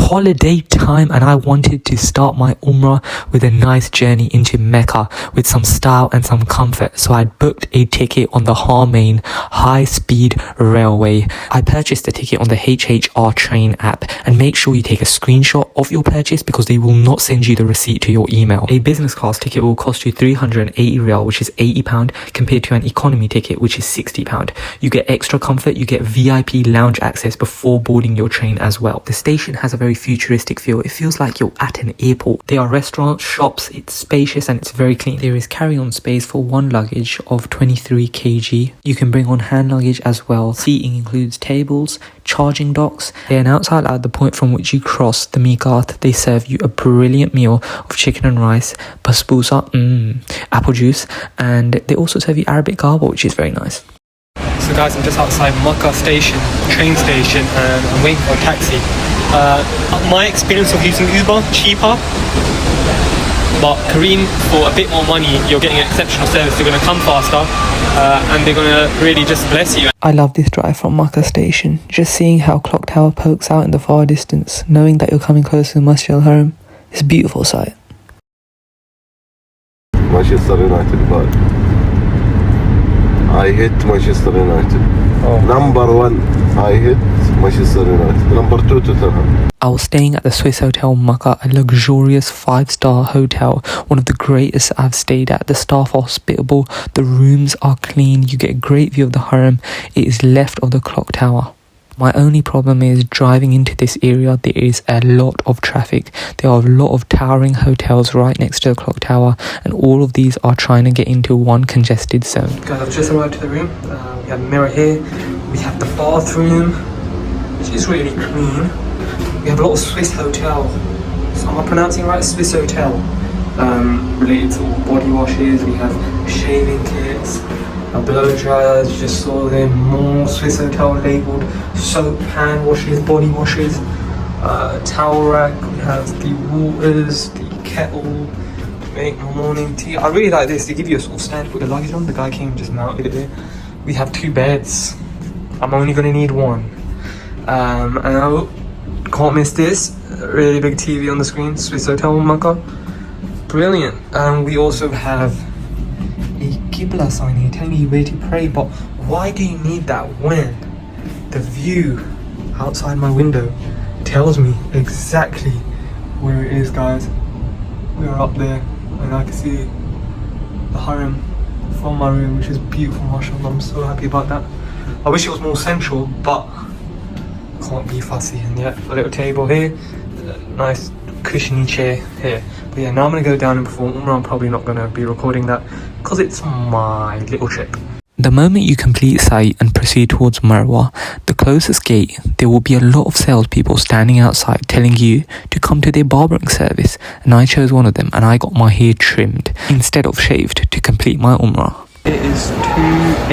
holiday time and I wanted to start my Umrah with a nice journey into Mecca with some style and some comfort. So I booked a ticket on the Harmain high-speed railway. I purchased the ticket on the HHR Train app, and make sure you take a screenshot of your purchase because they will not send you the receipt to your email. A business class ticket will cost you 380 riyal, which is £80, compared to an economy ticket, which is £60. You get extra comfort, you get VIP lounge access before boarding your train as well. The station has a very futuristic feel. It feels like you're at an airport. There are restaurants, shops, it's spacious and it's very clean. There is carry-on space for one luggage of 23 kg. You can bring on hand luggage as well. Seating includes tables, charging docks. Then outside at the point from which you cross the miqat, they serve you a brilliant meal of chicken and rice, basbousa, apple juice, and they also serve you Arabic garba, which is very nice. So guys, I'm just outside Makkah station, train station, and I'm waiting for a taxi. My experience of using Uber, cheaper, but Kareem, for a bit more money, you're getting an exceptional service. They're going to come faster, and they're going to really just bless you. I love this drive from Makkah station. Just seeing how Clock Tower pokes out in the far distance, knowing that you're coming close to Masjid Al Haram, it's a beautiful sight. Manchester United, but I hate Manchester United. Number one, I hate Manchester United. Number two, Tottenham. I was staying at the Swissôtel Makkah, a luxurious 5-star hotel, one of the greatest I've stayed at. The staff are hospitable, the rooms are clean, you get a great view of the Haram. It is left of the clock tower. My only problem is driving into this area, there is a lot of traffic. There are a lot of towering hotels right next to the clock tower, and all of these are trying to get into one congested zone. Guys, I've just arrived to the room. We have a mirror here. We have the bathroom, which is really clean. We have a lot of Swiss hotel. So am I pronouncing it right? Swissôtel. Related to all body washes. We have shaving kits. Blow dryers, you just saw them, more Swissôtel labelled, soap, hand washes, body washes, towel rack, we have the waters, the kettle to make my morning tea. I really like this, they give you a sort of stand to put the luggage on. The guy came and just mounted it there. We have 2 beds, I'm only going to need one, and I can't miss this, really big TV on the screen, Swissôtel Makkah, brilliant. We also have a Qibla sign here telling you where to pray, but why do you need that when the view outside my window tells me exactly where it is, guys? We are up there and I can see the Haram from my room, which is beautiful, mashallah. I'm so happy about that. I wish it was more central, but can't be fussy. And yeah, a little table here, nice cushiony chair here. But yeah, now I'm going to go down and perform Umrah. I'm probably not going to be recording that because it's my little trip. The moment you complete Sa'i and proceed towards Marwa, the closest gate, there will be a lot of salespeople standing outside telling you to come to their barbering service, and I chose one of them and I got my hair trimmed instead of shaved to complete my Umrah. It is 2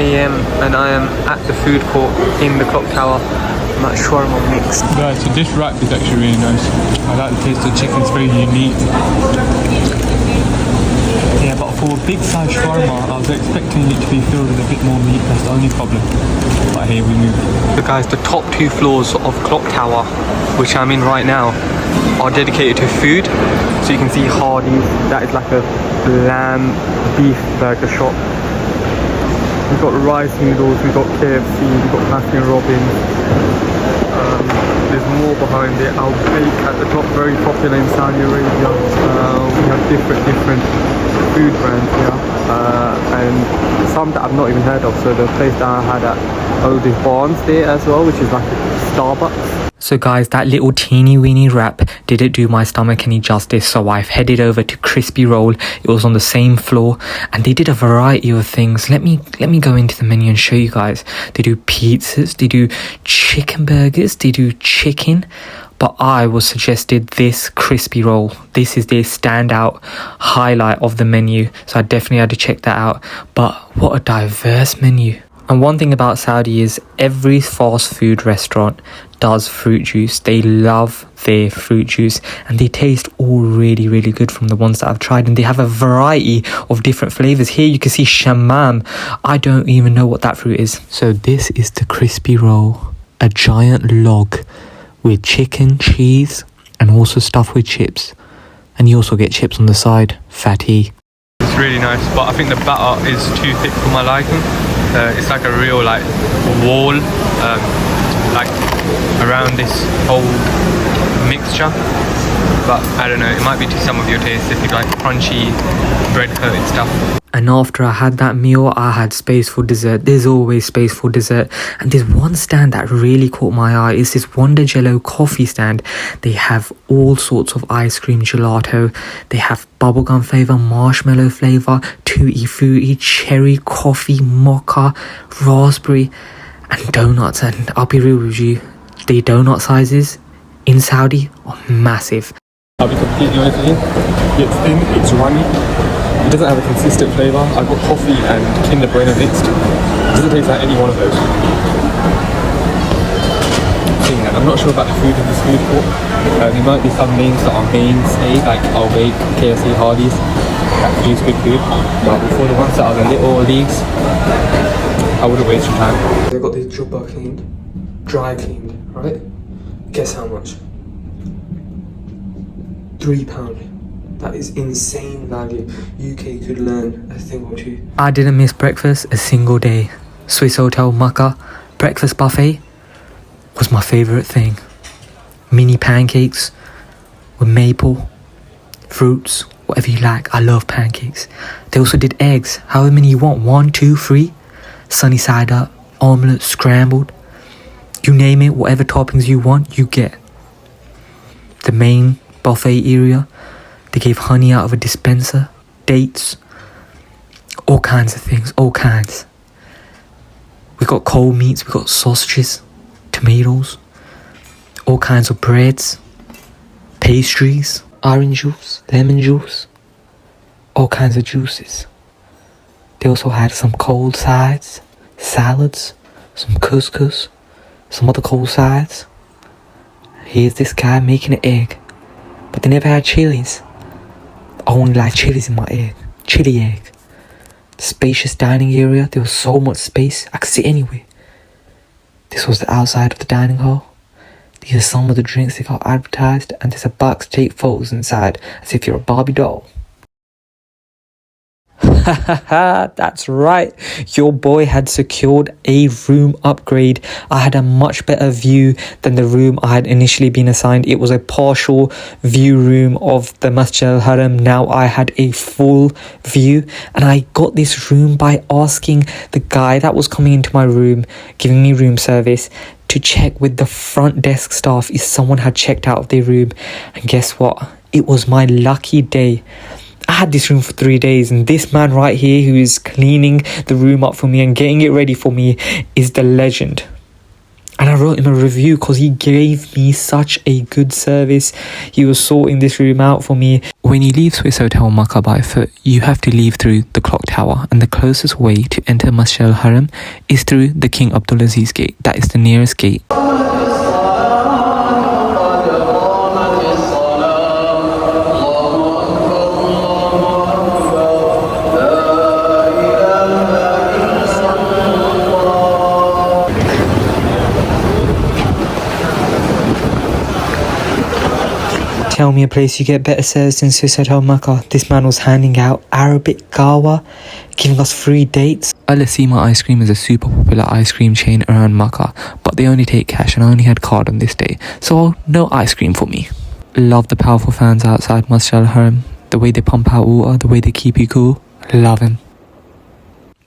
AM and I am at the food court in the clock tower. I'm at shawarma mix. Guys, so this wrap is actually really nice. I like the taste of the chicken, it's very unique. Yeah, but for a big size shawarma, I was expecting it to be filled with a bit more meat. That's the only problem. But here we move. So guys, the top 2 floors of Clock Tower, which I'm in right now, are dedicated to food. So you can see Hardee's, that is like a lamb beef burger shop. We've got rice noodles, we've got KFC, we've got Baskin Robbins. There's more behind it. Our baik at the top, very popular in Saudi Arabia. We have different food brands here, and some that I've not even heard of. So the place that I had at there's Barnes there as well, which is like a Starbucks. So guys, that little teeny weeny wrap didn't do my stomach any justice, so I've headed over to Crispy Roll. It was on the same floor and they did a variety of things. Let me go into the menu and show you guys. They do pizzas, they do chicken burgers, they do chicken, but I was suggested this Crispy Roll. This is their standout highlight of the menu, so I definitely had to check that out. But what a diverse menu. And one thing about Saudi is every fast food restaurant does fruit juice. They love their fruit juice and they taste all really, really good from the ones that I've tried. And they have a variety of different flavors. Here you can see shamam. I don't even know what that fruit is. So this is the Crispy Roll, a giant log with chicken, cheese, and also stuffed with chips. And you also get chips on the side. Fatty. It's really nice, but I think the batter is too thick for my liking. It's like a real like wall like around this whole mixture. But I don't know, it might be to some of your taste if you like crunchy bread coated stuff. And after I had that meal, I had space for dessert. There's always space for dessert. And there's one stand that really caught my eye. It's this Wonder Jello coffee stand. They have all sorts of ice cream gelato. They have bubblegum flavour, marshmallow flavour, tutti frutti, cherry, coffee, mocha, raspberry, and donuts. And I'll be real with you, the donut sizes in Saudi are massive. I'll be completely honest with you. It's thin, it's runny. It doesn't have a consistent flavour. I've got coffee and Kinder Bueno mixed. It doesn't taste like any one of those. I'm not sure about the food in this food court. There might be some names that are mainstay, like Baik, KFC, Hardee's, that produce good food. But for the ones that are the little leagues, I wouldn't waste your time. They got this jabal cleaned, dry cleaned, right? Guess how much? £3. That is insane value. UK could learn a thing or two. I didn't miss breakfast a single day. Swissôtel Makkah breakfast buffet was my favourite thing. Mini pancakes with maple, fruits, whatever you like. I love pancakes. They also did eggs, however many you want. 1, 2, 3. Sunny side up, omelette, scrambled. You name it, whatever toppings you want, you get. The main buffet area, they gave honey out of a dispenser, dates, all kinds of things, all kinds. We got cold meats, we got sausages, tomatoes, all kinds of breads, pastries, orange juice, lemon juice, all kinds of juices. They also had some cold sides, salads, some couscous, some other cold sides. Here's this guy making an egg, but they never had chilies. I only like chilies in my egg. Chili egg. Spacious dining area. There was so much space. I could sit anywhere. This was the outside of the dining hall. These are some of the drinks they got advertised. And there's a box to take photos inside. As if you're a Barbie doll. That's right, your boy had secured a room upgrade. I had a much better view than the room I had initially been assigned. It was a partial view room of the Masjid Al Haram. Now I had a full view, and I got this room by asking the guy that was coming into my room, giving me room service, to check with the front desk staff if someone had checked out of their room. And guess what? It was my lucky day. I had this room for 3 days, and this man right here who is cleaning the room up for me and getting it ready for me is the legend. And I wrote him a review because he gave me such a good service. He was sorting this room out for me. When you leave Swissôtel Makkah by foot, you have to leave through the clock tower, and the closest way to enter Masjid Al Haram is through the King Abdulaziz gate. That is the nearest gate. Tell me a place you get better service than Swissôtel Makkah. This man was handing out Arabic gawa, giving us free dates. Alasema Ice Cream is a super popular ice cream chain around Makkah, but they only take cash, and I only had card on this day, so no ice cream for me. Love the powerful fans outside Masjid Al Haram. The way they pump out water, the way they keep you cool. Love them.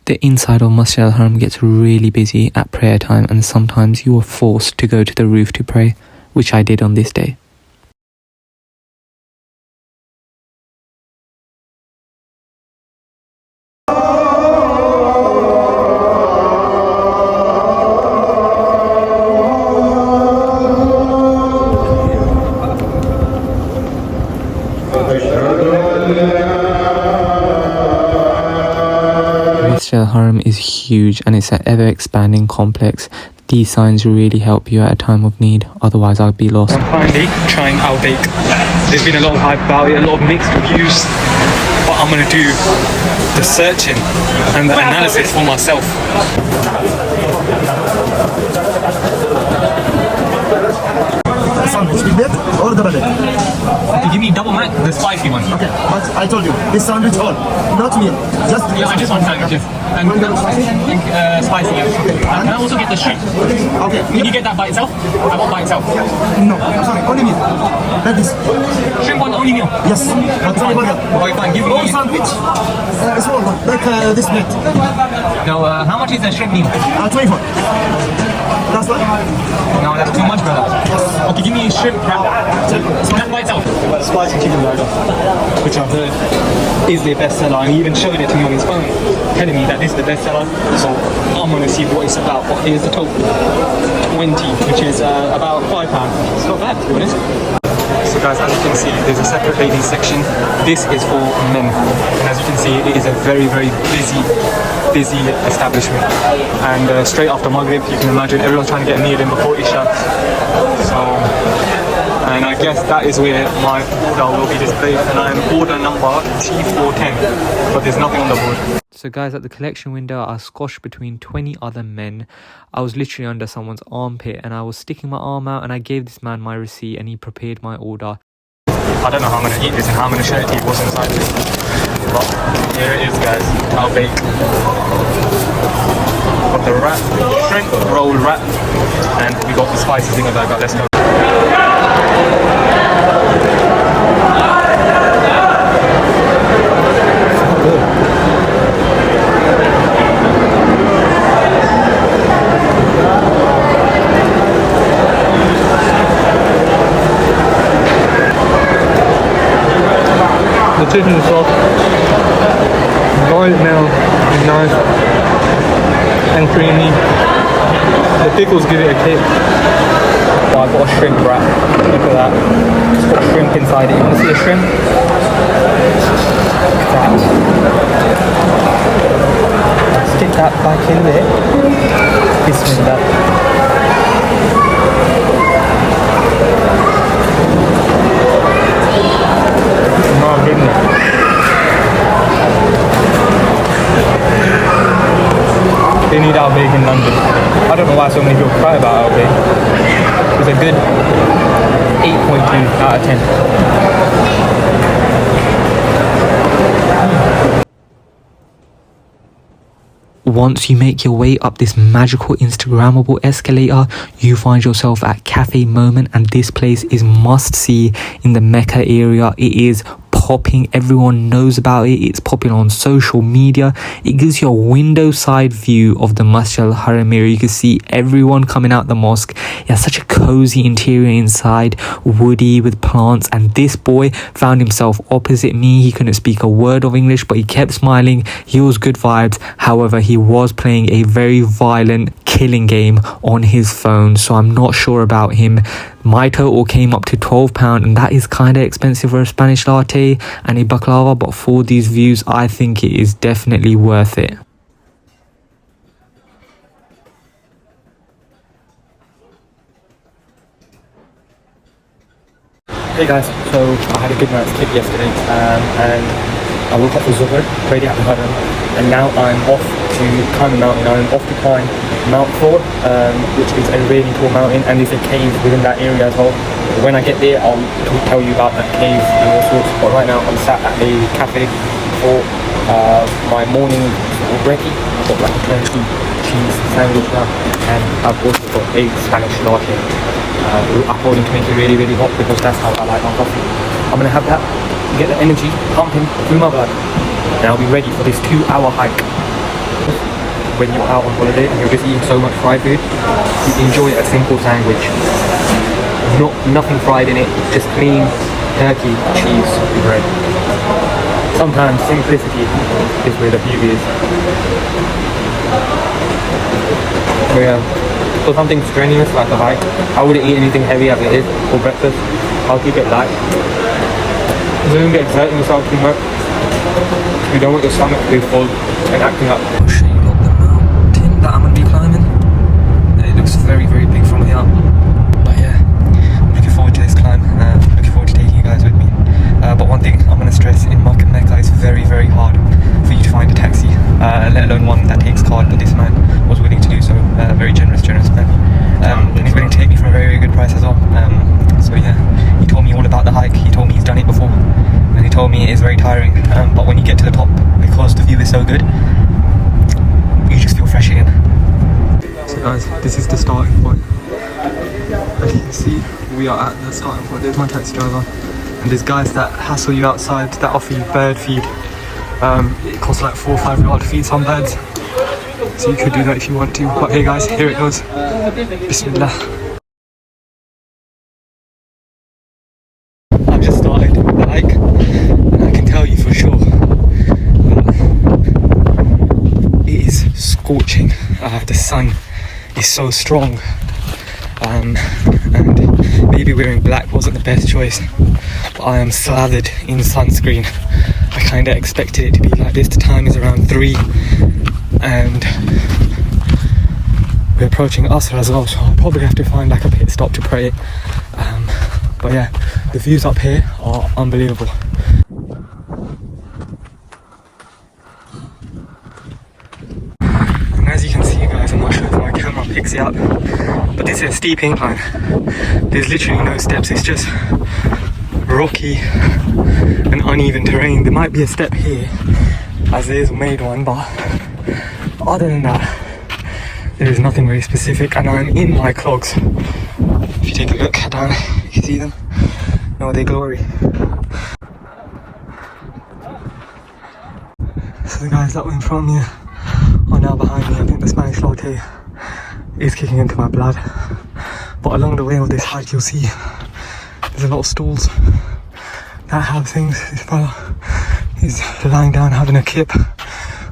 The inside of Masjid Al Haram gets really busy at prayer time, and sometimes you are forced to go to the roof to pray, which I did on this day. Masjid Al Haram is huge, and it's an ever expanding complex. These signs really help you at a time of need, otherwise I'd be lost. I'm finally trying Al Baik. There's been a lot of hype about it, a lot of mixed reviews, but I'm going to do the searching and the analysis for myself. Sandwich with or double egg? spicy one. Okay, but I told you, this sandwich all, not meal. Just Yeah, I just want sandwiches. And spicy, yeah. Can I also get the shrimp? okay. Can you get that by itself? I want by itself. No, sorry, only meal. Like this. Shrimp one, only meal. Yes, but sorry about that. Okay, fine. Give All me. sandwich, small one, like this plate. No, how much is the shrimp meal? 24. That's one. No, that's too much, brother. Okay, give me a shrimp wrap. That by itself. Spicy chicken burger, which I've heard is their best seller, and he even showed it to me on his phone, telling me that this is the best seller. So I'm gonna see what it's about. But here's the total: 20, which is about £5. It's not bad, to be honest. So guys, as you can see, there's a separate ladies section. This is for men, and as you can see, it is a very, very busy establishment. And straight after Maghrib, you can imagine everyone's trying to get a meal in before Isha. So, and I guess that is where my order will be displayed, and I'm order number T410, but there's nothing on the board. So guys, at the collection window, I squashed between 20 other men. I was literally under someone's armpit and I was sticking my arm out and I gave this man my receipt and he prepared my order. I don't know how I'm going to eat this and how I'm going to show you what's inside this. But here it is, guys. I'll bake. Got the wrap, shrimp roll wrap, and we got the spicy thing that I got. Let's go. The chicken is soft, garlic now is nice and creamy. The pickles give it a kick. So I've got a shrimp wrap. Look at that. It's got shrimp inside it. You want to see the shrimp? Stick that back in there. Bismillah. They need our bake in London. I don't know why so many people cry about our bake. It's a good 8.2 out of 10. Once you make your way up this magical Instagrammable escalator, you find yourself at Cafe Moment, and this place is must see in the Mecca area. It is popping, everyone knows about it, it's popular on social media. It gives you a window side view of the Masjid Al Haram area. You can see everyone coming out the mosque. It has such a cozy interior inside, woody with plants, and this boy found himself opposite me. He couldn't speak a word of English, but he kept smiling. He was good vibes. However, he was playing a very violent killing game on his phone, so I'm not sure about him. My total came up to £12, and that is kind of expensive for a Spanish latte and a baklava, but for these views I think it is definitely worth it. Hey guys, so I had a good night's sleep yesterday, and I woke up for Zuhr, prayed at the Haram, and now I'm off to climb a mountain. I'm off to climb Mount Thawr, which is a really tall mountain, and there's a cave within that area as well. When I get there, I'll tell you about that cave and all sorts. But right now, I'm sat at a cafe for my morning brekkie. I've got like a turkey cheese sandwich now, and I've also got a Spanish latte. I'm holding to make it really, really hot because that's how I like my coffee. I'm gonna have that, get the energy pumping through my blood, and I'll be ready for this 2-hour hike. When you're out on holiday and you're just eating so much fried food, you enjoy a simple sandwich. Nothing fried in it, just clean turkey, cheese, and bread. Sometimes simplicity is where the beauty is. So yeah, for something strenuous like a hike, I wouldn't eat anything heavy as it is for breakfast. I'll keep it light. So don't get exerting yourself too much. You don't want your stomach to be full and acting up. I'll show you lot the mountain that I'm going to be climbing. It looks very, very big from here. But yeah, I'm looking forward to this climb. Looking forward to taking you guys with me. But one thing I'm going to stress, in Mecca it's very, very hard for you to find a taxi, let alone one that takes card, but this man was willing to do so. Very generous man. And he's willing to take me for a very, very good price as well. So yeah, he told me all about the hike. He told me he's done it before. me it is very tiring, but when you get to the top, because the view is so good, you just feel fresh again. So guys, this is the starting point. As you can see, we are at the starting point. There's my taxi driver, and there's guys that hassle you outside that offer you bird feed. It costs like $4 or $5 to feed some birds, so you could do that if you want to. But hey guys, here it goes. Bismillah. I've just started the hike, and I can tell you for sure that it is scorching. The sun is so strong, and maybe wearing black wasn't the best choice, but I am slathered in sunscreen. I kind of expected it to be like this. The time is around 3 and we're approaching Asr as well, so I'll probably have to find like a pit stop to pray. But yeah, the views up here are unbelievable. And as you can see guys, I'm not sure if my camera picks it up, but this is a steep incline. There's literally no steps, it's just rocky and uneven terrain. There might be a step here, as there's made one, but other than that, there is nothing very specific, and I'm in my clogs. If you take a look down, you can see them. No, they glory. So the guys that were in front of me are now behind me. I think the Spanish latte is kicking into my blood. But along the way of this hike, you'll see there's a lot of stalls that have things. This fella is lying down having a kip.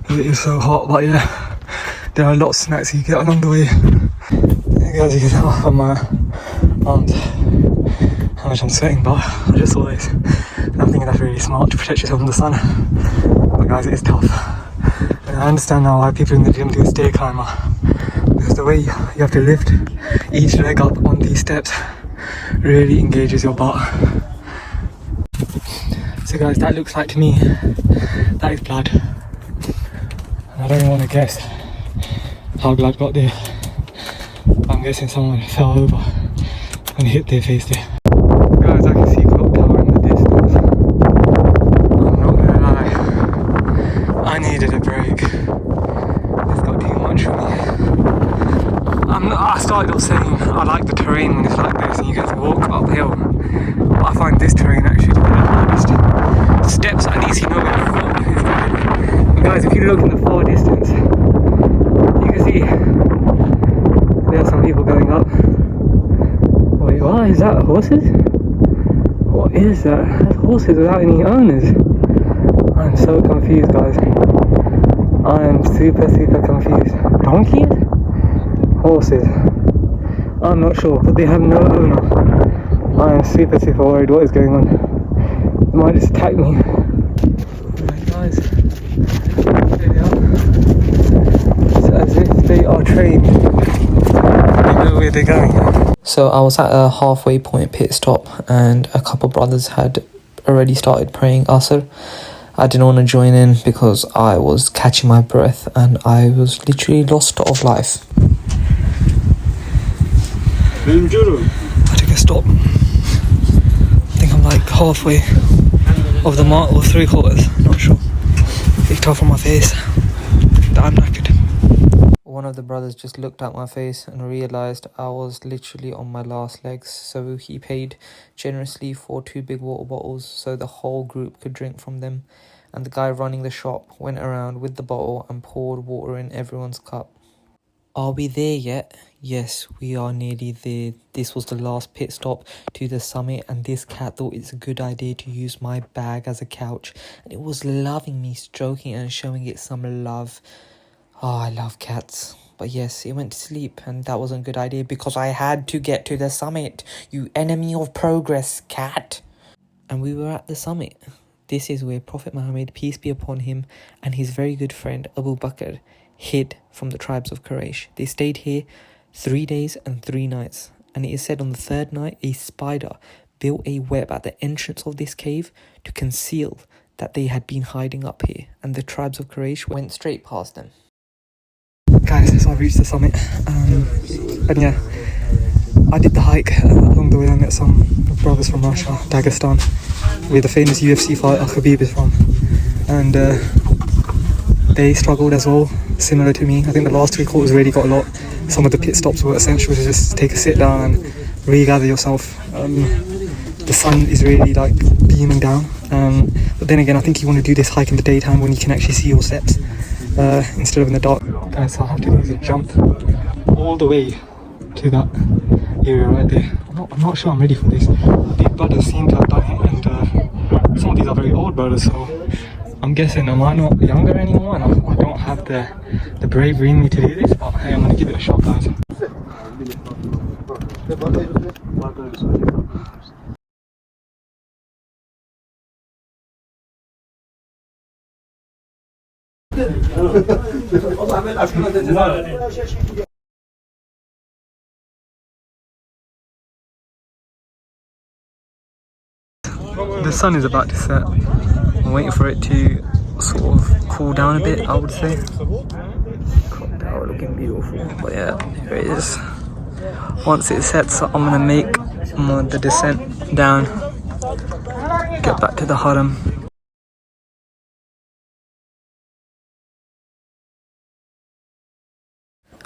It is so hot, but yeah, there are a lot of snacks you get along the way. As you can tell from my arms how much I'm sweating, but I just saw this and I'm thinking that's really smart to protect yourself from the sun. But guys, it is tough, and I understand now why people in the gym do a stair climber, because the way you have to lift each leg up on these steps really engages your butt. So guys, that looks like to me, that is blood. And I don't even want to guess how blood got there. I'm guessing someone fell over and hit their face there. Guys, I can see clock tower in the distance. I'm not gonna lie, I needed a break. This got too much for me. I started off saying I like the terrain when it's like this and you get to walk uphill. But I find this terrain actually to be the hardest. Steps, at least you know where the foot is going. And guys, if you look in the far distance, you can see there are some people going up. Wait, what? Is that horses? What is that? That's horses without any owners. I'm so confused, guys. I am super confused. Donkeys? Horses? I'm not sure, but they have no owner. I am super worried what is going on. They might just attack me. Alright guys, there they are. It's as if they are trained. They know where they're going. So I was at a halfway point pit stop, and a couple brothers had already started praying Asr. I didn't want to join in because I was catching my breath and I was literally lost of life. I took a stop. I think I'm like halfway of the mark or 3/4, not sure. Picked up on my face. I'm knackered. One of the brothers just looked at my face and realised I was literally on my last legs, so he paid generously for 2 big water bottles so the whole group could drink from them, and the guy running the shop went around with the bottle and poured water in everyone's cup. Are we there yet? Yes, we are nearly there. This was the last pit stop to the summit, and this cat thought it's a good idea to use my bag as a couch, and it was loving me, stroking it and showing it some love. Oh, I love cats. But yes, it went to sleep, and that wasn't a good idea because I had to get to the summit. You enemy of progress, cat. And we were at the summit. This is where Prophet Muhammad, peace be upon him, and his very good friend Abu Bakr hid from the tribes of Quraysh. They stayed here 3 days and 3 nights, and it is said on the 3rd night a spider built a web at the entrance of this cave to conceal that they had been hiding up here, and the tribes of Quraysh went straight past them. Guys, so I've reached the summit, and yeah, I did the hike. Along the way I met some brothers from Russia, Dagestan, where the famous UFC fighter Khabib is from, and they struggled as well, similar to me. I think the last 3 quarters really got a lot. Some of the pit stops were essential to just take a sit down and regather yourself. The sun is really like beaming down, but then again I think you want to do this hike in the daytime when you can actually see your steps instead of in the dark. Guys, so I have to do is jump all the way to that area right there. I'm not sure I'm ready for this. These brothers seem to have done it, and some of these are very old brothers, so I'm guessing am I not younger anymore, and I don't have the bravery in me to do this, but hey, I'm gonna give it a shot, guys. The sun is about to set. I'm waiting for it to sort of cool down a bit, I would say. Clock tower looking beautiful, but yeah, here it is. Once it sets, I'm gonna make the descent down, get back to the Haram.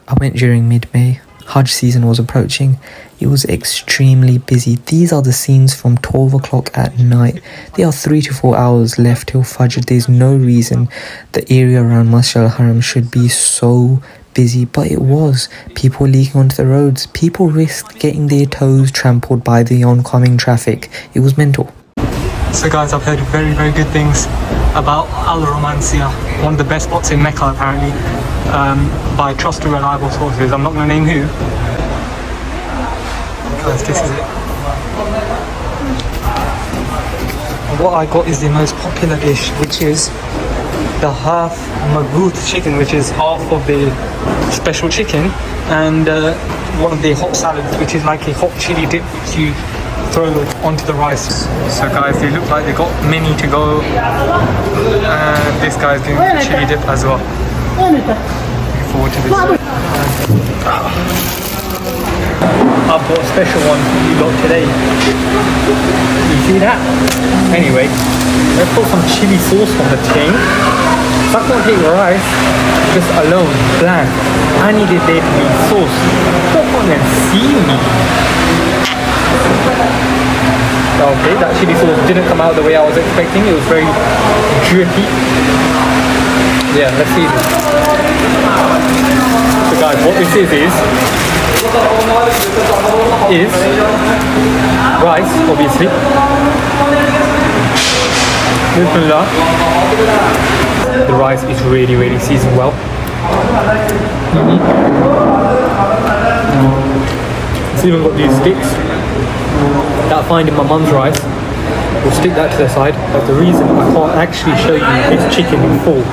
I went during mid-May. Hajj season was approaching. It was extremely busy. These are the scenes from 12 o'clock at night. There are 3 to 4 hours left till Fajr. There's no reason the area around Masjid Al Haram should be so busy, but it was. People were leaking onto the roads. People risked getting their toes trampled by the oncoming traffic. It was mental. So guys, I've heard very, very good things about alromansiah, one of the best spots in Mecca apparently, by trusted reliable sources. I'm not going to name who. Guys, this is it. What I got is the most popular dish, which is the half mado chicken, which is half of the special chicken, and one of the hot salads, which is like a hot chili dip which you throw onto the rice. So guys, they look like they got many to go, and this guy's doing the chili dip as well. Looking forward to this. I've got a special one for you lot today. You see that? Anyway, let's put some chili sauce on the thing. If I can't take rice just alone, bland, I needed there to be sauce. Put on and see me. Okay, that chili sauce didn't come out the way I was expecting. It was very drippy. Yeah, let's see this. So guys, what this is rice, obviously. Bismillah. The rice is really, really seasoned well. It's even got these sticks that I find in my mum's rice. We'll stick that to the side, but the reason I can't actually show you this chicken in full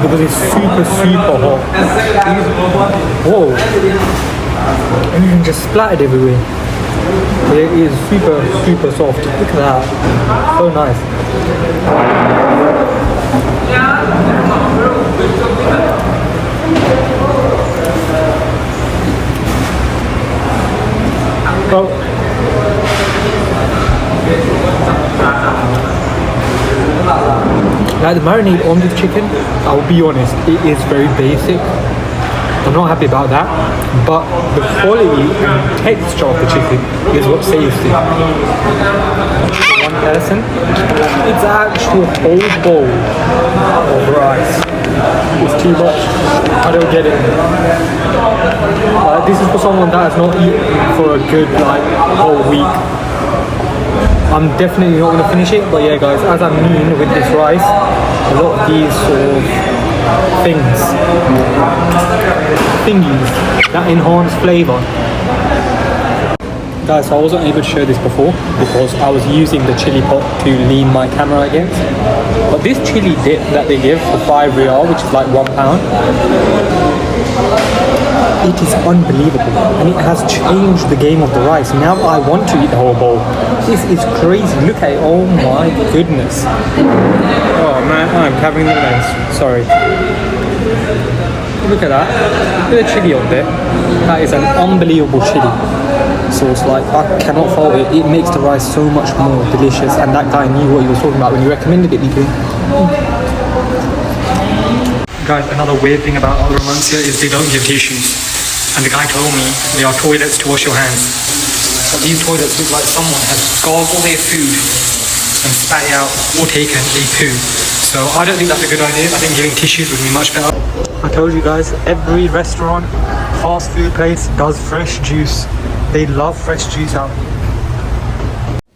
because it's super, super hot. Whoa! Everything just splattered everywhere. It is super, super soft. Look at that. So nice. Well, like the marinade on this chicken, I'll be honest, it is very basic. I'm not happy about that, but the quality and texture of the chicken is what saves it. For one person, it's actual whole bowl of rice. It's too much. I don't get it. This is for someone that has not eaten for a good whole week. I'm definitely not going to finish it, but yeah guys, as I mean with this rice, a lot of these sort of thingies that enhance flavour. Guys, so I wasn't able to show this before because I was using the chili pot to lean my camera against. But this chili dip that they give for 5 riyal, which is like £1, it is unbelievable, and it has changed the game of the rice. Now I want to eat the whole bowl. This is crazy. Look at it. Oh my goodness. Oh man, I'm covering the lens. Sorry. Look at that. Look at the chili on there. That is an unbelievable chili. sauce, like I cannot fault it. It makes the rice so much more delicious, and that guy knew what he was talking about when he recommended it to me. Guys, another weird thing about alromansiah is they don't give tissues, and the guy told me they are toilets to wash your hands. But these toilets look like someone has gargled their food and spat it out or taken a poo. So I don't think that's a good idea. I think giving tissues would be much better. I told you guys, every restaurant, fast food place does fresh juice. They love fresh juice out here.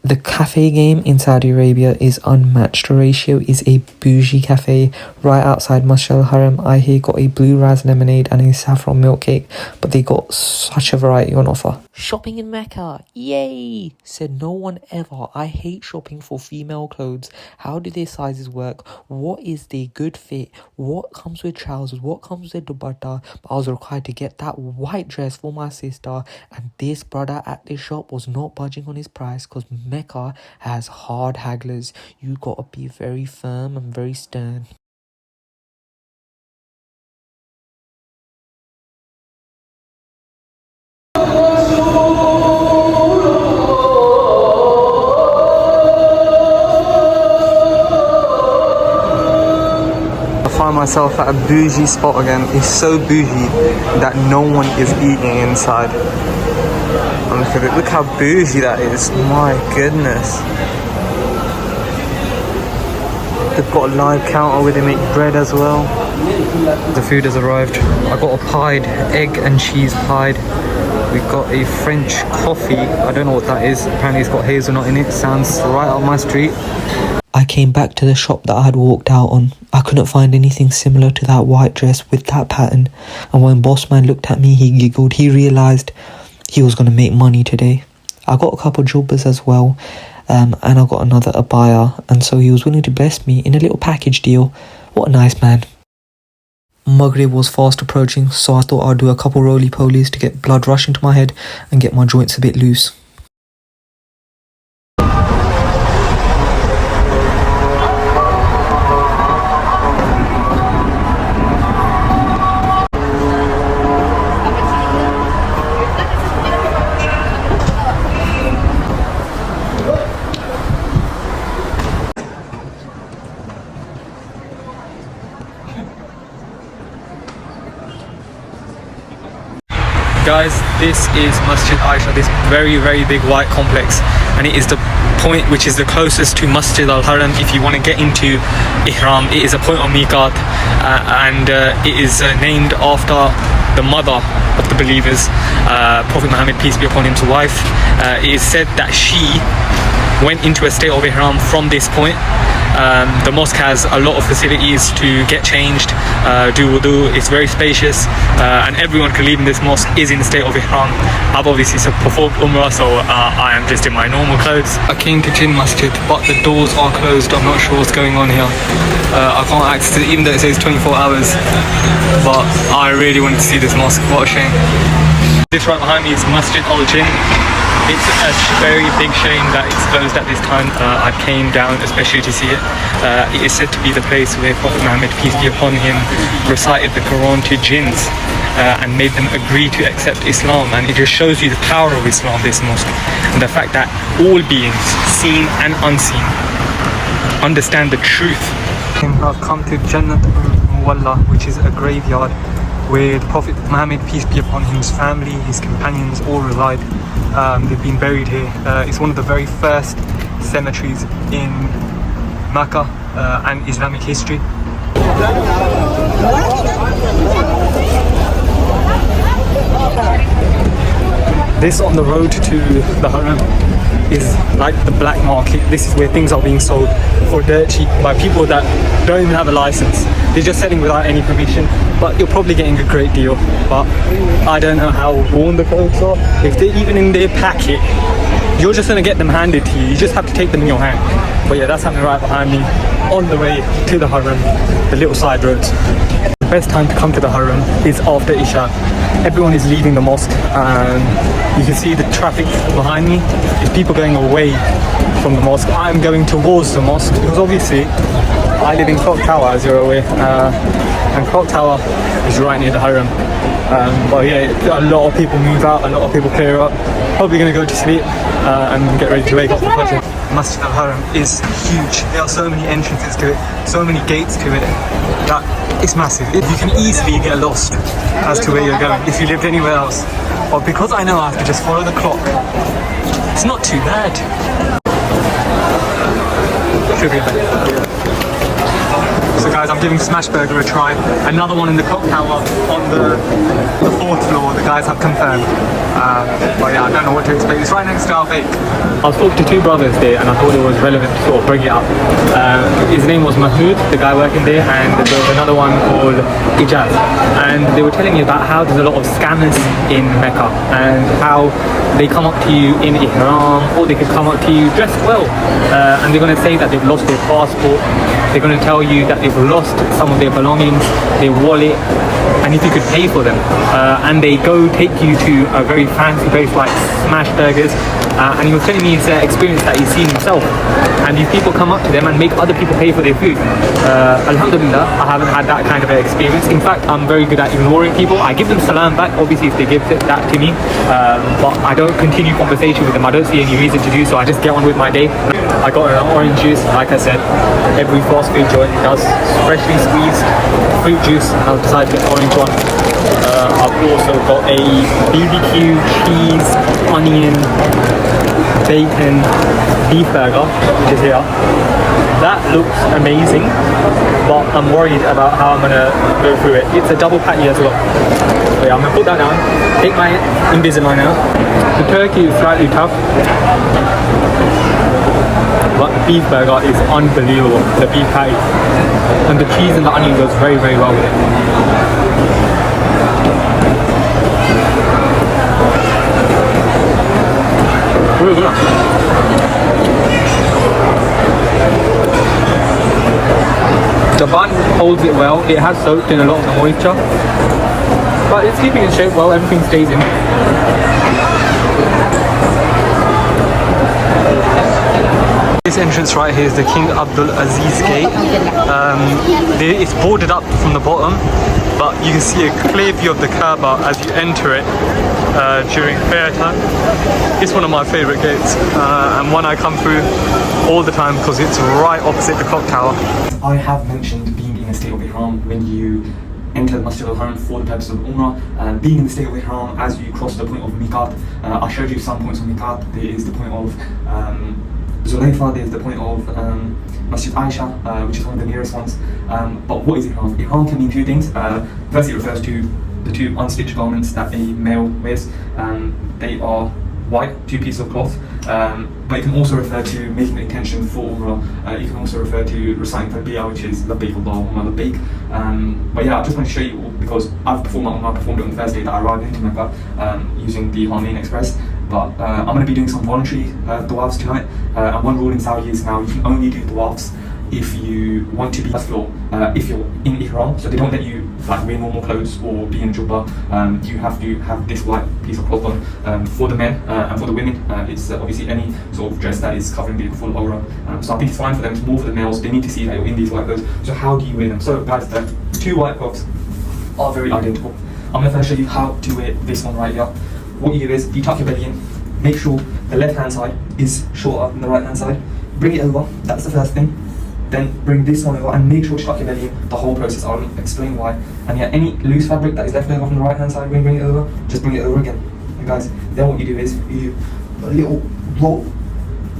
The cafe game in Saudi Arabia is unmatched. Ratio is a bougie cafe right outside Masjid Al Haram. I here got a blue raz lemonade and a saffron milk cake, but they got such a variety on offer. Shopping in Mecca, yay! Said no one ever. I hate shopping for female clothes. How do their sizes work? What is their good fit? What comes with trousers? What comes with dupatta? But I was required to get that white dress for my sister, and this brother at this shop was not budging on his price because Mecca has hard hagglers. You gotta be very firm and very stern. I find myself at a bougie spot again. It's so bougie that no one is eating inside. And look at it, look how bougie that is. My goodness. They've got a live counter where they make bread as well. The food has arrived. I got a pied egg and cheese pied. We got a French coffee. I don't know what that is. Apparently it's got hazelnut in it. Sounds right up my street. I came back to the shop that I had walked out on. I couldn't find anything similar to that white dress with that pattern. And when boss man looked at me, he giggled. He realised he was going to make money today. I got a couple jubbas as well. And I got another abaya. And so he was willing to bless me in a little package deal. What a nice man. Maghrib was fast approaching, so I thought I'd do a couple roly-polies to get blood rushing to my head and get my joints a bit loose. Guys, this is Masjid Aisha, this very big white complex, and it is the point which is the closest to Masjid Al Haram if you want to get into ihram. It is a point on miqat, and it is named after the mother of the believers, Prophet Muhammad, peace be upon him's wife. It is said that she went into a state of ihram from this point. The mosque has a lot of facilities to get changed, do wudu. It's very spacious, and everyone can leave in this mosque is in the state of ihram. I've obviously performed umrah, so I am just in my normal clothes. I came to Jinn Masjid, but the doors are closed. I'm not sure what's going on here. I can't access it, even though it says 24 hours, but I really wanted to see this mosque. What a shame. This right behind me is Masjid Al Jinn. It's a very big shame that it's closed at this time. I came down especially to see it. It is said to be the place where Prophet Muhammad, peace be upon him, recited the Quran to jinns and made them agree to accept Islam. And it just shows you the power of Islam, this mosque, and the fact that all beings, seen and unseen, understand the truth. I've come to Jannat al-Muwalla, which is a graveyard where the Prophet Muhammad, peace be upon him, his family, his companions all reside. They've been buried here. It's one of the very first cemeteries in Mecca and Islamic history. This on the road to the Haram is like the black market. This is where things are being sold for dirt cheap by people that don't even have a license. They're just selling without any permission, but you're probably getting a great deal. But I don't know how worn the clothes are. If they're even in their packet, you're just gonna get them handed to you. You just have to take them in your hand. But yeah, that's happening right behind me on the way to the Haram, the little side roads. The best time to come to the Haram is after Isha. Everyone is leaving the mosque, and you can see the traffic behind me. It's people going away from the mosque. I'm going towards the mosque because obviously I live in Clock Tower, as you're aware, and Clock Tower is right near the Haram. But yeah, a lot of people move out, a lot of people clear up. Probably going to go to sleep and get ready to wake up for Fajr. Masjid Al Haram is huge. There are so many entrances to it, so many gates to it, that it's massive. You can easily get lost as to where you're going if you lived anywhere else. But because I know I have to just follow the clock, it's not too bad. Should be better. So guys, I'm giving smashburger a try. Another one in the clock tower on the 4th floor, the guys have confirmed. But yeah, I don't know what to explain. It's right next to our baik. I was talking to two brothers there and I thought it was relevant to sort of bring it up. His name was Mahmoud, the guy working there, and there was another one called Ijaz. And they were telling me about how there's a lot of scammers in Mecca and how they come up to you in ihram, or they could come up to you dressed well, and they're going to say that they've lost their passport. They're going to tell you that they've lost some of their belongings, their wallet, and if you could pay for them. And they go take you to a very fancy place like Smashburgers, and he was telling me his experience that he's seen himself. And these people come up to them and make other people pay for their food. Alhamdulillah, I haven't had that kind of an experience. In fact, I'm very good at ignoring people. I give them salam back, obviously, if they give that to me, but I don't continue conversation with them. I don't see any reason to do so. I just get on with my day. I got an orange juice, like I said. Every fast food joint does freshly squeezed fruit juice. I've decided to get orange one. I've also got a BBQ cheese, onion, bacon, beef burger, which is here. That looks amazing, but I'm worried about how I'm gonna go through it. It's a double patty as well. So yeah, I'm gonna put that down, take my Invisalign out. The turkey is slightly tough, but the beef burger is unbelievable, the beef patty. And the cheese and the onion goes very, very well with it. Really good. The bun holds it well. It has soaked in a lot of the moisture, but it's keeping its shape well. Everything stays in. This entrance right here is the King Abdul Aziz Gate. It's boarded up from the bottom, but you can see a clear view of the Kaaba as you enter it during prayer time. It's one of my favourite gates, and one I come through all the time because it's right opposite the clock tower. I have mentioned being in a state of ihram when you enter Masjid Al Haram for the purpose of Umrah, being in the state of ihram as you cross the point of Miqat. I showed you some points on Miqat. There is the point of Zulayfa, there's the point of Masjid Aisha, which is one of the nearest ones. But what is ihram? Ihram can mean two things. Firstly, it refers to the two unstitched garments that a male wears. They are white, two pieces of cloth, but it can also refer to making an intention for Umrah. It can also refer to reciting Talbiyah, which is Labbaik Allahumma Labbaik. But yeah, I just want to show you all because I've performed my Umrah. I performed it on the first day that I arrived into Mecca using the Harmain Express. But I'm going to be doing some voluntary tawafs tonight. And one rule in Saudi is now you can only do tawafs if you want to be first floor, if you're in ihram. So they don't let you like wear normal clothes or be in jubba. You have to have this white piece of cloth on. For the men and for the women, it's obviously any sort of dress that is covering the full aura. So I think it's fine for them. It's more for the males. They need to see that you're in these white clothes. So how do you wear them? So guys, the two white cloths are very identical. I'm going to first show you how to wear this one right here. What you do is you tuck your belly in. Make sure the left hand side is shorter than the right hand side. Bring it over. That's the first thing. Then bring this one over and make sure to tuck your belly in the whole process. I'll explain why. And yeah, any loose fabric that is left over from the right hand side, when you bring it over, just bring it over again. And guys, then what you do is you do a little roll.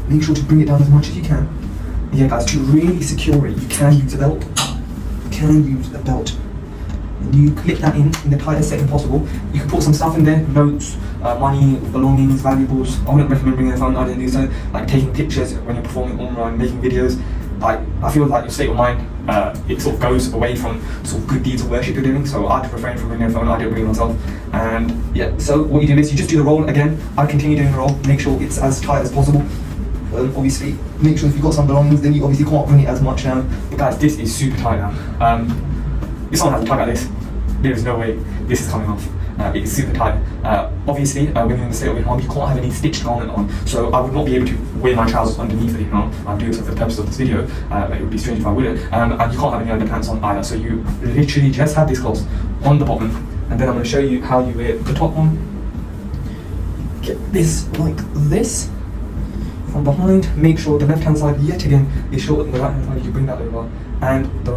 Make sure to bring it down as much as you can. And yeah guys, to really secure it, you can use a belt. You can use a belt. And you clip that in the tightest setting possible. You can put some stuff in there, notes, money, belongings, valuables. I wouldn't recommend bringing a phone, I didn't do so. Like taking pictures when you're performing Umrah and making videos. Like, I feel like your state of mind, it sort of goes away from sort of good deeds of worship you're doing. So I had to refrain from bringing a phone, I didn't bring it myself. And yeah, so what you do is you just do the roll again. I continue doing the roll, make sure it's as tight as possible. Obviously, make sure if you've got some belongings, then you obviously can't bring it as much down. But guys, this is super tight now. If someone has a tug like this, there is no way this is coming off. It is super tight. Obviously, when you're in the state of ihram, you can't have any stitched garment on. So I would not be able to wear my trousers underneath the ihram. I'm doing so for the purpose of this video. It would be strange if I wouldn't. And you can't have any underpants on either. So you literally just have this cloth on the bottom, and then I'm going to show you how you wear the top one. Get this like this from behind. Make sure the left hand side yet again is shorter than the right hand side. You bring that over, and the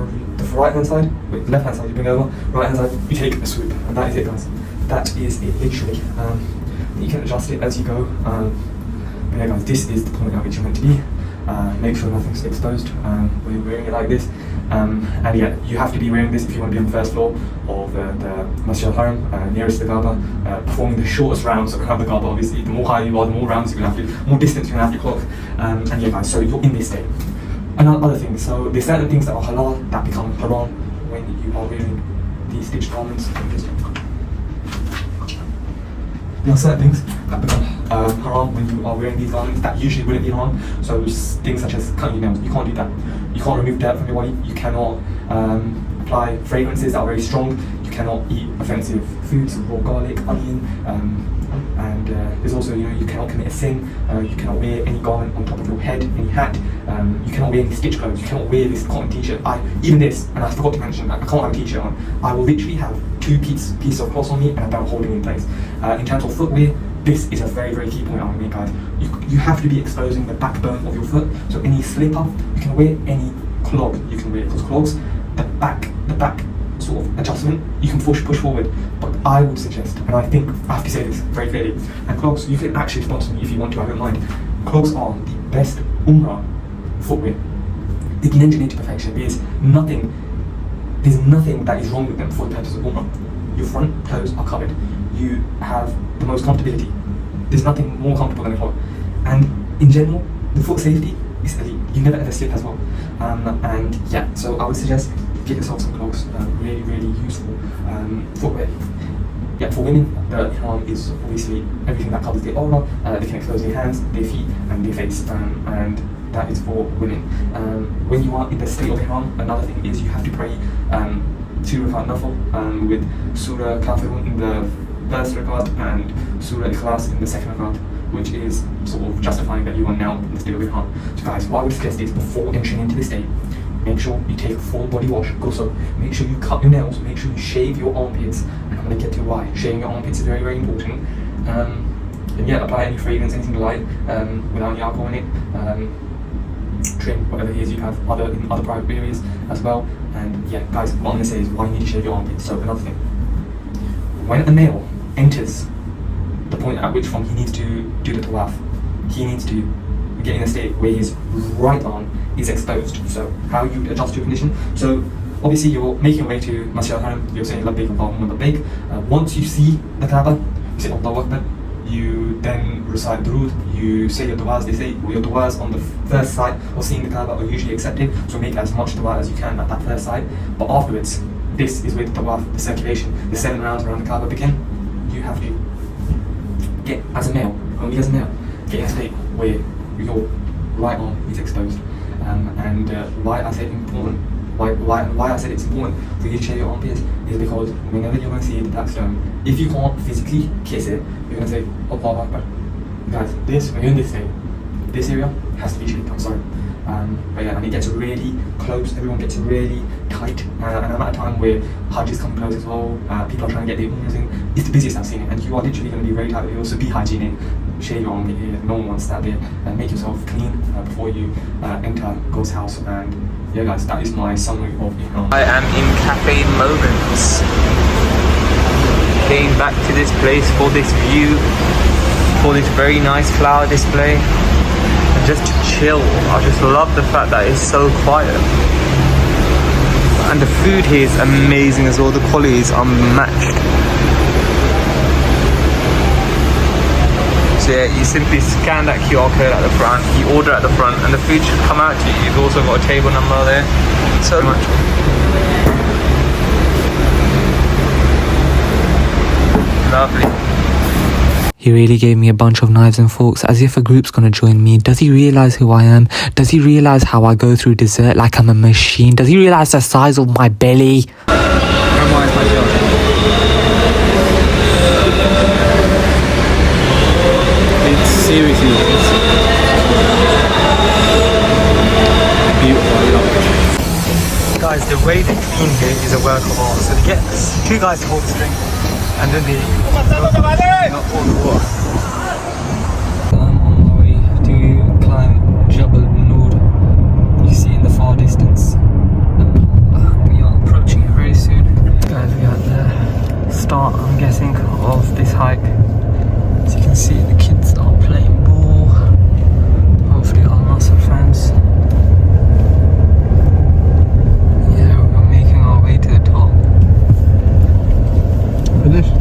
right hand side, wait, the left hand side you bring over, right hand side you take a swoop, and that is it, guys. That is it, literally. You can adjust it as you go. But yeah, guys, this is the point at which you're meant to be. Make sure nothing's exposed when you're wearing it like this. And yeah, you have to be wearing this if you want to be on the first floor of the Masjid Al Haram, nearest to the Kaaba, performing the shortest rounds around the Kaaba. Obviously, the more high you are, the more rounds you're going to have to, more distance you're going to have to clock. And yeah, guys, so you're in this state. Another thing, so there's certain things that are halal that become haram when you are wearing these stitched garments. There are certain things that become haram when you are wearing these garments that usually wouldn't be haram. So things such as cutting your nails, you can't do that. You can't remove dirt from your body. You cannot apply fragrances that are very strong. You cannot eat offensive foods, raw garlic, onion, and there's also, you cannot commit a sin. You cannot wear any garment on top of your head, any hat. You cannot wear any stitch clothes. You cannot wear this cotton t-shirt. Even this, and I forgot to mention, I can't have a t-shirt on. I will literally have two pieces of cloth on me and a belt holding in place. In terms of footwear, this is a very, very key point I want to make, guys. You have to be exposing the backbone of your foot. So any slipper, you can wear any clog you can wear, because clogs, the back sort of adjustment, you can push forward. But I would suggest, and I think I have to say this very clearly, and clogs, you can actually sponsor me if you want to, I don't mind. Clogs are the best Umrah footwear. They've been engineered to perfection. There's nothing that is wrong with them for the purpose of Umrah. Your front toes are covered. You have the most comfortability. There's nothing more comfortable than a clog. And in general, the foot safety is elite. You never ever slip as well. And yeah, so I would suggest get yourself some clogs. Really, really useful footwear. Yeah, for women, the ihram is obviously everything that covers the aura. They can expose their hands, their feet, and their face, and that is for women. When you are in the state of ihram, another thing is you have to pray 2 rakat nafil with Surah Kafirun in the first rakat and Surah Ikhlas in the second rakat, which is sort of justifying that you are now in the state of ihram. So guys, what I would suggest is before entering into this state, make sure you take a full body wash. Also, make sure you cut your nails, make sure you shave your armpits, and I'm going to get to why. Shaving your armpits is very, very important. And yeah, apply any fragrance, anything light, without any alcohol in it. Trim whatever it is you have in other private areas as well. And yeah, guys, what I'm going to say is why you need to shave your armpits. So another thing, when a male enters the point at which from he needs to do the tawaf, he needs to get in a state where his right arm is exposed. So how you adjust your condition. So obviously you're making your way to Masjid Al Haram, you're saying labbaik Allahumma labbaik. Once you see the Kaaba, you say Allahu Akbar. You then recite durood, you say your du'as. They say your du'as on the first sight of seeing the Kaaba are usually accepted, so make as much du'a as you can at that first sight. But afterwards, this is where the tawaf, the circulation, the 7 rounds around the Kaaba begin. You have to get, as a male, only as a male, get in a state where your right arm is exposed. And why I said important, why I said it's important for you to shave your armpits is because whenever you're going to see that stone, if you can't physically kiss it, you're going to say Allahu Akbar. Guys, when you're in this state, this area has to be shaved. I'm sorry. But yeah, and it gets really close, everyone gets really tight, and I'm at a time where Hajj is coming close as well, people are trying to get their umrahs in. It's the busiest I've seen it, and you are literally going to be very tight with it. Also be hygienic, shave your armpit here, no one wants that there, and make yourself clean before you enter God's house. And yeah guys, that is my summary of ihram. I am in Cafe Moments. Came back to this place for this view, for this very nice flower display. Just to chill. I just love the fact that it's so quiet, and the food here is amazing as well. The quality is unmatched. So yeah, you simply scan that QR code at the front, you order at the front, and the food should come out to you. You've also got a table number there. So much. Lovely. He really gave me a bunch of knives and forks, as if a group's gonna join me. Does he realise who I am? Does he realise how I go through dessert like I'm a machine? Does he realise the size of my belly? It's seriously beautiful. I love it. guys, the way they clean here is a work of art. So they get 2 guys to hold the string, and then they up all the water. I'm on my way to climb Jabal. You see in the far distance. We are approaching it very soon. Guys, we are at the start, I'm guessing, of this hike. As you can see, the kids are playing ball. Hopefully our muscle friends. Yeah, we're making our way to the top. Finished?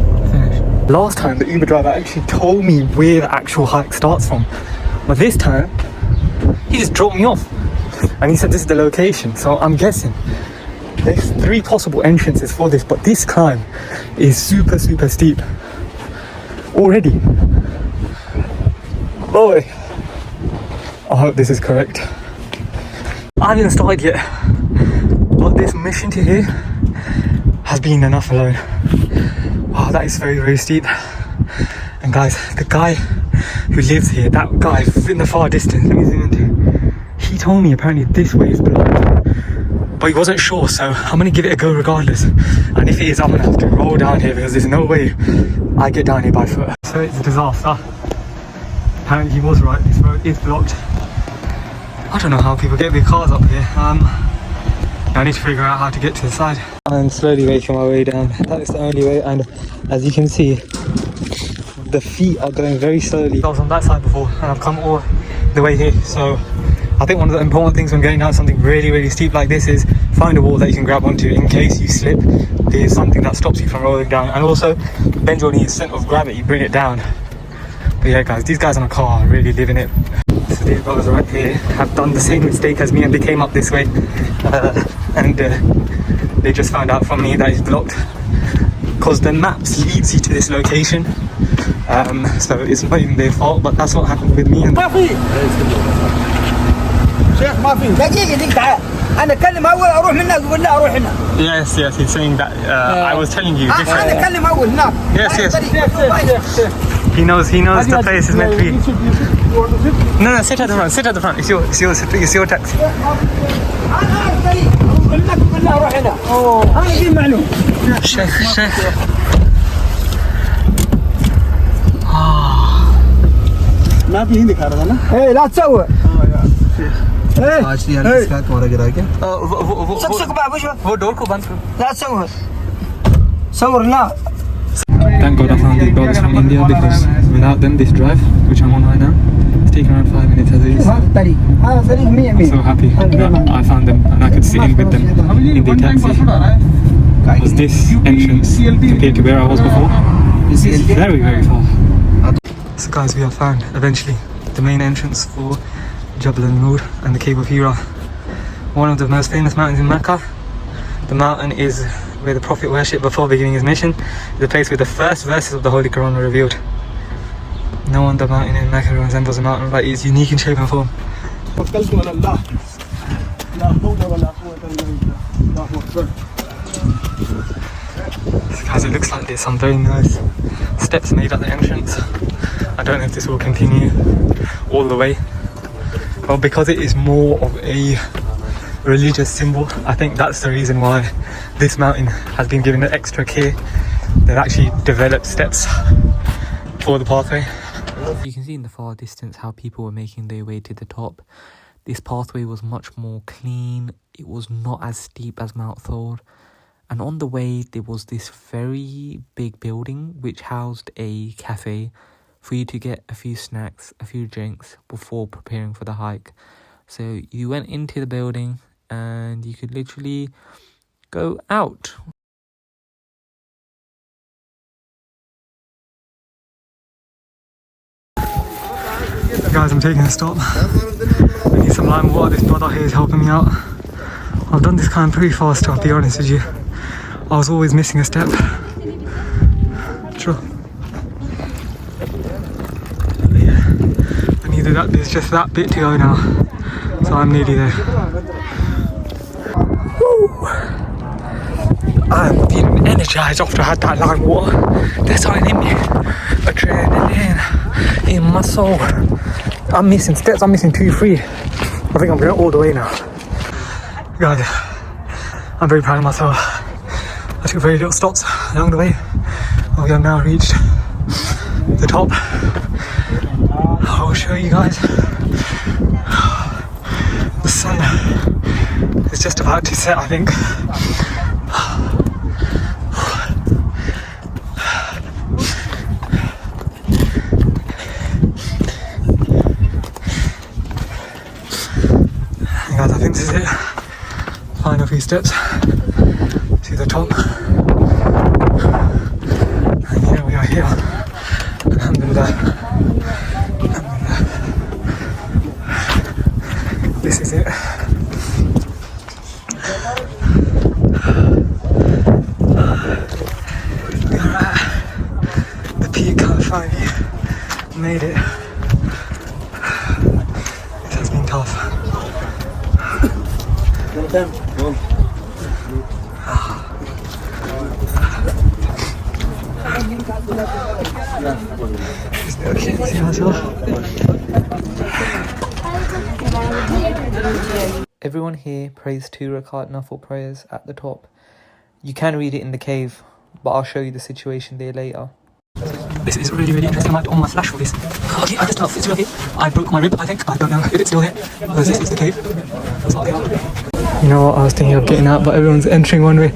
Last time the Uber driver actually told me where the actual hike starts from. But this time, he just dropped me off. And he said this is the location. So I'm guessing there's 3 possible entrances for this, but this climb is super steep. Already. Boy. I hope this is correct. I haven't even started yet, but this mission to here has been enough alone. Wow, that is very steep. And guys, the guy who lives here, that guy in the far distance, let me zoom into, he told me apparently this way is blocked, but he wasn't sure, so I'm gonna give it a go regardless. And if it is, I'm gonna have to roll down here because there's no way I get down here by foot. So it's a disaster. Apparently he was right, this road is blocked. I don't know how people get their cars up here. I need to figure out how to get to the side. I'm slowly making my way down. That is the only way, and as you can see, the feet are going very slowly. I was on that side before and I've come all the way here, so I think one of the important things when going down something really steep like this is find a wall that you can grab onto in case you slip. There's something that stops you from rolling down, and also bend your knees, center of gravity, bring it down. But yeah guys, these guys on a car are really living it. So these guys right here have done the same mistake as me, and they came up this way and they just found out from me that it's blocked because the maps leads you to this location. So it's not even their fault, but that's what happened with me. And yes, he's saying that I was telling you this way. Yes. He knows the place is meant to be. No, sit at the front, it's your taxi. Sheikh. ما في هندي كهرباء ايه لا تصور Actually, वो door को बंद करो. لا تصور صور لا. Thank God I found these brothers from India, because without them this drive, which I'm on right now, it's taken around 5 minutes as it is. I'm so happy that I found them and I could sit in with them in the taxi. Because this entrance, compared to where I was before, is very far. So guys, we have found eventually the main entrance for Jabal al-Nur and the Cave of Hira, one of the most famous mountains in Mecca. The mountain is where the Prophet worshipped before beginning his mission, the place where the first verses of the Holy Quran were revealed. No wonder the mountain in Mecca resembles a mountain, but it's unique in shape and form. So guys, it looks like there's some very nice steps made at the entrance. I don't know if this will continue all the way, but because it is more of a religious symbol, I think that's the reason why this mountain has been given an extra care. They've actually developed steps for the pathway. You can see in the far distance how people were making their way to the top. This pathway was much more clean, it was not as steep as Mount Thawr, and on the way there was this very big building which housed a cafe for you to get a few snacks, a few drinks before preparing for the hike. So you went into the building and you could literally go out. Guys, I'm taking a stop. I need some lime water. This brother here is helping me out. I've done this climb pretty fast, I'll be honest with you. I was always missing a step. Sure. There's just that bit to go now, so I'm nearly there. Woo! I'm feeling energized after I had that lime water. There's something in me, adrenaline in my soul. I'm missing steps, I'm missing 2, 3. I think I'm going all the way now. Guys, I'm very proud of myself. I took very little stops along the way. We have now reached the top. I'll show you guys. The sun is just about to set, I think. And guys, I think this is it. Final few steps to the top. And here we are here. Alhamdulillah. This is it. We're at the peak, finally made it. This has been tough. Everyone here prays 2 rakat nafil prayers at the top. You can read it in the cave, but I'll show you the situation there later. This is really, really interesting. I might almost flash for this. Okay, I just know if it's still here. I broke my rib, I think. I don't know if it's still here. Because this is the cave. That's what they are. You know what, I was thinking of getting out, but everyone's entering one way.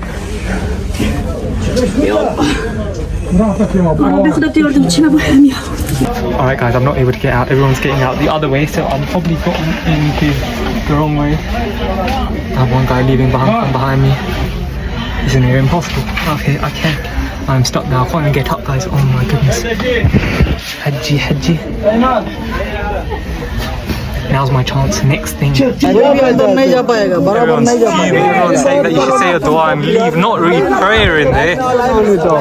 Alright guys, I'm not able to get out. Everyone's getting out the other way, so I'm probably gotten into the wrong way. I have one guy leaving from behind me. It's near impossible. Okay, I can. I'm stuck now. I can't even get up, guys. Oh my goodness. Haji. Now's my chance. Next thing. Everyone's saying that you should say a dua and leave. Not read prayer in there.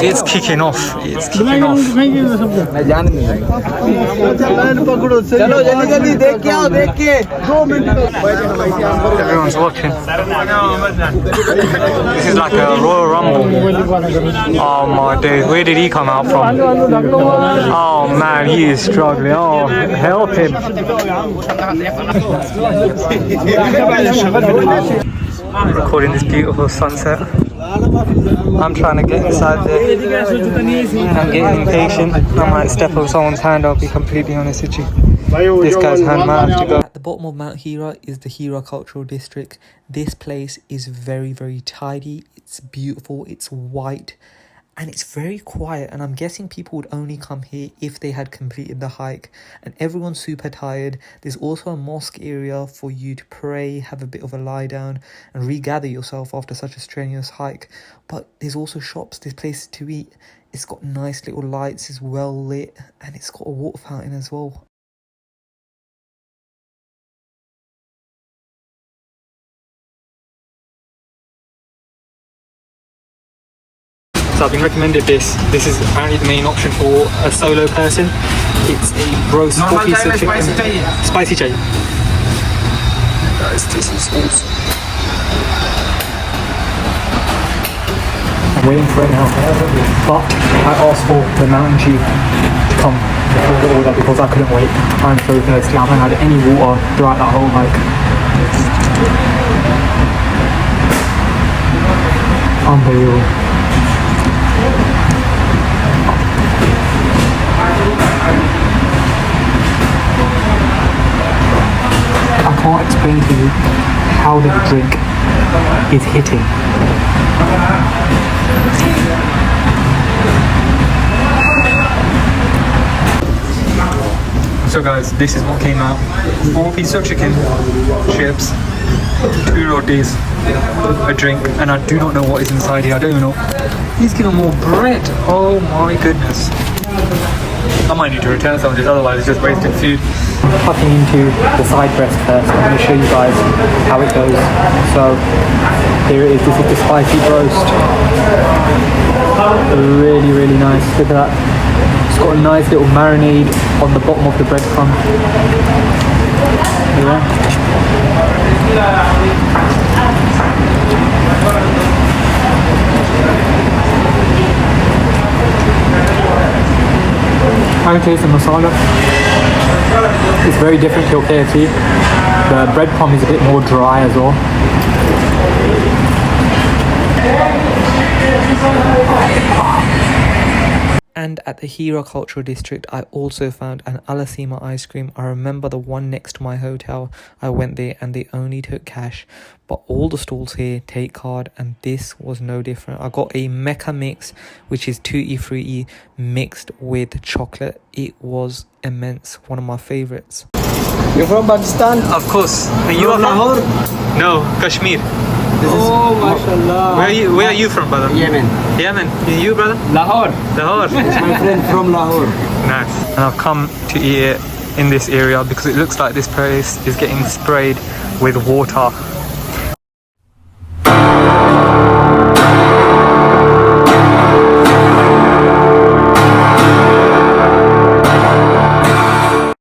It's kicking off. It's kicking off. Everyone's watching. This is like a Royal Rumble. Oh my days. Where did he come out from? Oh man, he is struggling. Oh, help him. Recording this beautiful sunset. I'm trying to get inside there. I'm getting impatient. I might step on someone's hand, I'll be completely honest with you. This guy's hand might have to go. At the bottom of Mount Hira is the Hira Cultural District. This place is very, very tidy. It's beautiful. It's white. And it's very quiet, and I'm guessing people would only come here if they had completed the hike. And everyone's super tired. There's also a mosque area for you to pray, have a bit of a lie down, and regather yourself after such a strenuous hike. But there's also shops, there's places to eat. It's got nice little lights, it's well lit, and it's got a water fountain as well. So I've been recommended this. This is apparently the main option for a solo person. It's a roast 4-piece of chicken. Spicy chai. Guys, this is awesome. I'm waiting for it now. But I asked for the mountain chief to come before the order because I couldn't wait. I'm so thirsty. I haven't had any water throughout that whole hike. Unbelievable. I can't explain to you how the drink is hitting. So guys, this is what came out. 4 pieces of chicken, chips, 2 rotis, a drink, and I do not know what is inside here. I don't even know. He's given more bread. Oh my goodness. I might need to return some of this, otherwise it's just wasted food. Cutting into the side breast first. I'm going to show you guys how it goes. So here it is. This is the spicy roast. Really, really nice. Look at that. It's got a nice little marinade on the bottom of the breadcrumb. Yeah. I can taste the masala. It's very different to your KFC. The breadcrumb is a bit more dry as well. And at the Hira Cultural District, I also found an Alasema Ice Cream. I remember the one next to my hotel. I went there and they only took cash. But all the stalls here take card, and this was no different. I got a Mecca mix, which is tutti frutti mixed with chocolate. It was immense. One of my favorites. You're from Pakistan? Of course. And you are from? Lahore? No, Kashmir. Oh, mashallah. Where are you from, brother? Yemen. Yemen. And you, brother? Lahore. Lahore. My friend from Lahore. Nice. And I've come to eat it in this area because it looks like this place is getting sprayed with water